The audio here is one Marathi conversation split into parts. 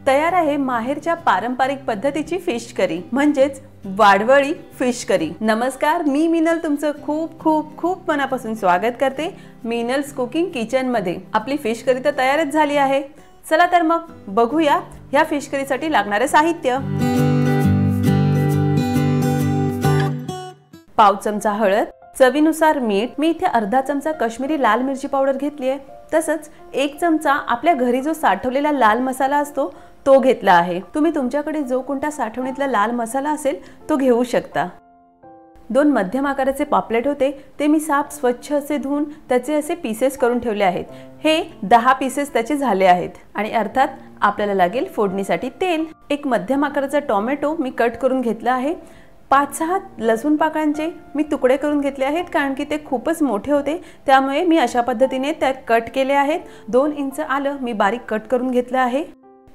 तयार आहे माहेरच्या पारंपरिक पद्धतीची फिश करी, म्हणजेच वाडवळी फिश करी। नमस्कार, मी मिनल तुमचं खूप खूप खूप मनापासून स्वागत करते मिनल्स कुकिंग किचन मध्ये। आपली फिश करी तर तयारच झाली आहे। चला तर मग बघूया ह्या फिश करीसाठी लागणारे साहित्य। पाव चमचा हळद, चवीनुसार मीठ, मी इथे अर्धा चमचा कश्मीरी लाल मिरची पावडर घेतली आहे। तसंच 1 चमचा आपल्या घरी जो साठवलेला लाल मसाला असतो तो घेतला आहे। तुम्ही तुमच्याकडे जो कोणता साठवणीतला लाल मसाला असेल तो घेऊ शकता। 2 मध्यम आकाराचे पापलेट होते, ते मी साफ स्वच्छ असे धुवून त्याचे असे पीसेस करून ठेवले आहेत। हे 10 पीसेस त्याचे झाले आहेत। आणि अर्थात आपल्याला लागेल फोडणीसाठी तेल। 1 मध्यम आकाराचा टोमॅटो मी कट करून घेतला आहे। 5-6 लसूण पाकळ्यांचे मी तुकडे करून घेतले आहेत, कारण की ते खूपच मोठे होते, त्यामुळे मी अशा पद्धतीने त्या कट केले आहेत। 2 इंच आलं मी बारीक कट करून घेतले आहे।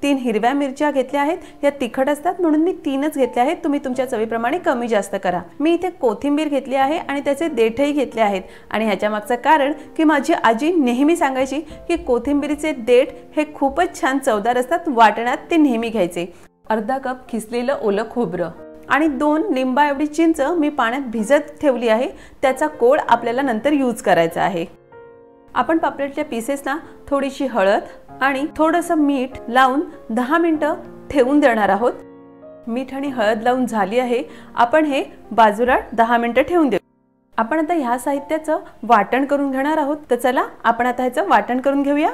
3 हिरव्या मिरच्या घेतल्या आहेत, या तिखट असतात म्हणून मी 3च घेतल्या आहेत। तुम्ही तुमच्या चवीप्रमाणे कमी जास्त करा। मी इथे कोथिंबीर घेतली आहे आणि त्याचे देठही घेतले आहेत। आणि ह्याच्या मागचं कारण की माझी आजी नेहमी सांगायची की कोथिंबीरीचे देठ हे खूपच छान चवदार असतात, वाटणात ते नेहमी घ्यायचे। अर्धा कप खिसलेलं ओलं खोबरं आणि 2 लिंबा एवढी चिंच मी पाण्यात भिजत ठेवली आहे, त्याचा कोळ आपल्याला नंतर यूज करायचा आहे। आपण पापलेटच्या पीसेसना थोडीशी हळद आणि थोडंसं मीठ लावून 10 मिनिटं ठेवून देणार आहोत। मीठ आणि हळद लावून झाली आहे, आपण हे बाजूला 10 मिनिटं ठेवून देऊ। आपण आता ह्या साहित्याचं वाटण करून घेणार आहोत, तर चला आपण आता ह्याचं वाटण करून घेऊया।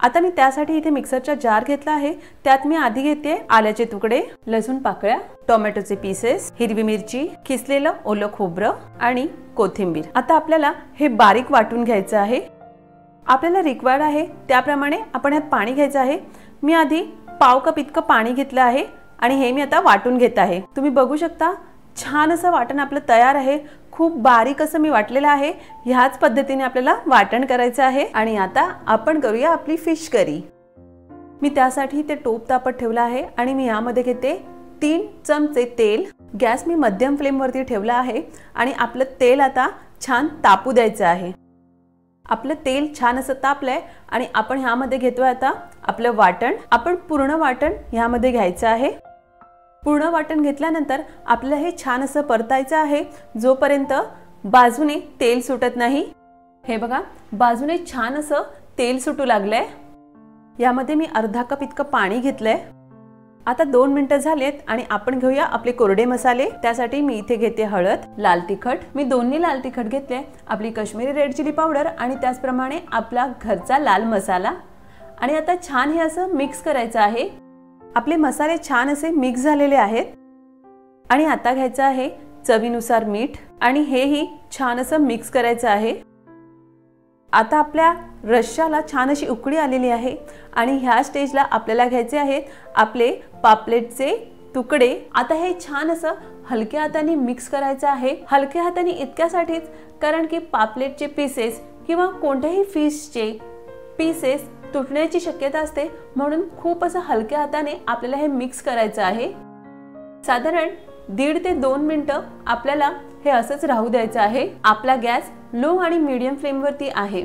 आता मी त्यासाठी इथे मिक्सरचा जार घेतला आहे, त्यात मी आधी घेते आल्याचे तुकडे, लसूण पाकळ्या, टोमॅटोचे पीसेस, हिरवी मिरची, खिसलेलं ओलं खोबरं आणि कोथिंबीर। आता आपल्याला हे बारीक वाटून घ्यायचं आहे। आपल्याला रिक्वायर्ड आहे त्याप्रमाणे आपण यात पाणी घ्यायचं आहे। मी आधी पाव कप इतकं पाणी घेतलं आहे आणि हे मी आता वाटून घेत आहे। तुम्ही बघू शकता छान असं वाटण आपलं तयार आहे। खूप बारीक असं मी वाटलेलं आहे। ह्याच पद्धतीने आपल्याला वाटण करायचं आहे। आणि आता आपण करूया आपली फिश करी। मी त्यासाठी ते टोप तापत ठेवला आहे आणि मी यामध्ये घेते 3 चमचे तेल। गॅस मी मध्यम फ्लेम वरती ठेवला आहे आणि आपलं तेल आता छान तापू द्यायचं आहे। आपलं तेल छान असं तापलंय आणि आपण ह्यामध्ये घेतोय आता आपलं वाटण। आपण पूर्ण वाटण ह्यामध्ये घ्यायचं आहे। पूर्ण वाटण घेतल्यानंतर आपल्याला हे छान असं परतायचं आहे, जोपर्यंत बाजूने तेल सुटत नाही। हे बघा बाजूने छान असं तेल सुटू लागलंय। यामध्ये मी अर्धा कप इतकं पाणी घेतलंय। आता 2 मिनिटं झालेत आणि आपण घेऊया आपले कोरडे मसाले। त्यासाठी मी इथे घेते हळद, लाल तिखट, मी 2 लाल तिखट घेतले, आपली कश्मीरी रेड चिली पावडर आणि त्याचप्रमाणे आपला घरचा लाल मसाला। आणि आता छान हे असं मिक्स करायचं आहे। आपले मसाले छान असे मिक्स झालेले आहेत। आणि आता घ्यायचं आहे चवीनुसार मीठ आणि हेही छान असं मिक्स करायचं आहे। आता आपल्या रश्श्याला छान अशी उकळी आलेली आहे आणि ह्या स्टेजला आपल्याला घ्यायचे आहेत आपले पापलेटचे तुकडे। आता हे छान असं हलक्या हाताने मिक्स करायचं आहे। हलक्या हाताने इतक्यासाठीच कारण की पापलेटचे पीसेस किंवा कोणत्याही फिशचे पीसेस तुटण्याची शक्यता असते, म्हणून खूप असं हलक्या हाताने आपल्याला हे मिक्स करायचं आहे। साधारण 1.5 ते 2 मिनिटं आपल्याला हे असंच राहू द्यायचं आहे। आपला गॅस लो आणि मीडियम फ्लेम वरती आहे।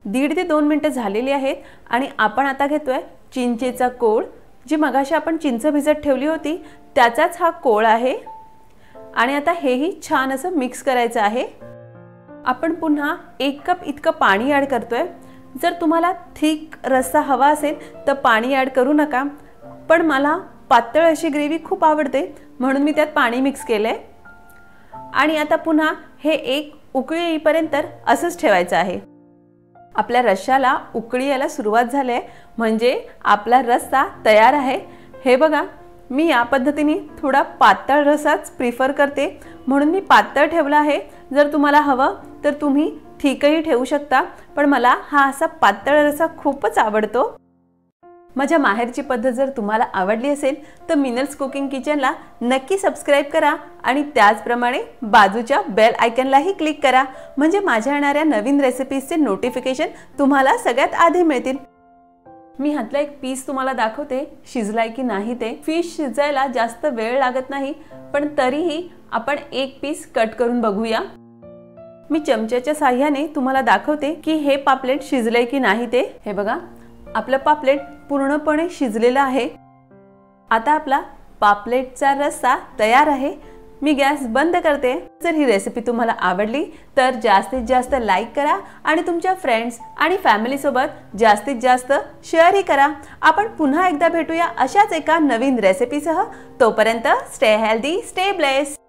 1.5 ते 2 मिनिटं झालेली आहेत आणि आपण आता घेतोय चिंचेचा कोळ, जी मगाशी आपण चिंच भिजत ठेवली होती त्याचाच हा कोळ आहे। आणि आता हेही छान असं मिक्स करायचं आहे। आपण पुन्हा 1 कप इतकं पाणी ऍड करतोय। जर तुम्हाला थिक रस्सा हवा असेल तर पाणी ऍड करू नका, पण मला पातळ अशी ग्रेव्ही खूप आवडते म्हणून मी त्यात पाणी मिक्स केलंय। आणि आता पुन्हा हे एक उकळी येईपर्यंत असंच ठेवायचं आहे। आपल्या रश्श्याला उकळी यायला सुरुवात झाली आहे, म्हणजे आपला रस्सा तयार आहे। हे बघा मी या पद्धतीने थोडा पातळ रस्साच प्रिफर करते, म्हणून मी पातळ ठेवला आहे। जर तुम्हाला हवं तर तुम्ही ठीकही ठेवू शकता, पण मला हा असा पातळ रस्सा खूपच आवडतो। माझ्या माहेरची पद्धत जर तुम्हाला आवडली असेल तर मिनल्स कुकिंग किचनला नक्की सबस्क्राइब करा आणि त्याचप्रमाणे बाजूच्या बेल आयकॉनलाही क्लिक करा, म्हणजे माझ्या येणाऱ्या नवीन रेसिपीजचे नोटिफिकेशन तुम्हाला सगळ्यात आधी मिळतील। मी ह्यातला एक पीस तुम्हाला दाखवते शिजलाय की नाही ते। फिश शिजायला जास्त वेळ लागत नाही, पण तरीही आपण एक पीस कट करून बघूया। मी चमच्याच्या साहाय्याने तुम्हाला दाखवते की हे पापलेट शिजले की नाही ते। हे बघा आपलं पापलेट पूर्णपणे शिजलेलं आहे। आता आपला पापलेटचा रस्सा तयार आहे। मी गॅस बंद करते। जर ही रेसिपी तुम्हाला आवडली तर जास्तीत जास्त लाईक करा आणि तुमच्या फ्रेंड्स आणि फॅमिली सोबत जास्तीत जास्त शेअरही करा। आपण पुन्हा एकदा भेटूया अशाच एका नवीन रेसिपीसह। तोपर्यंत स्टे हेल्दी, स्टे ब्लेस्ड।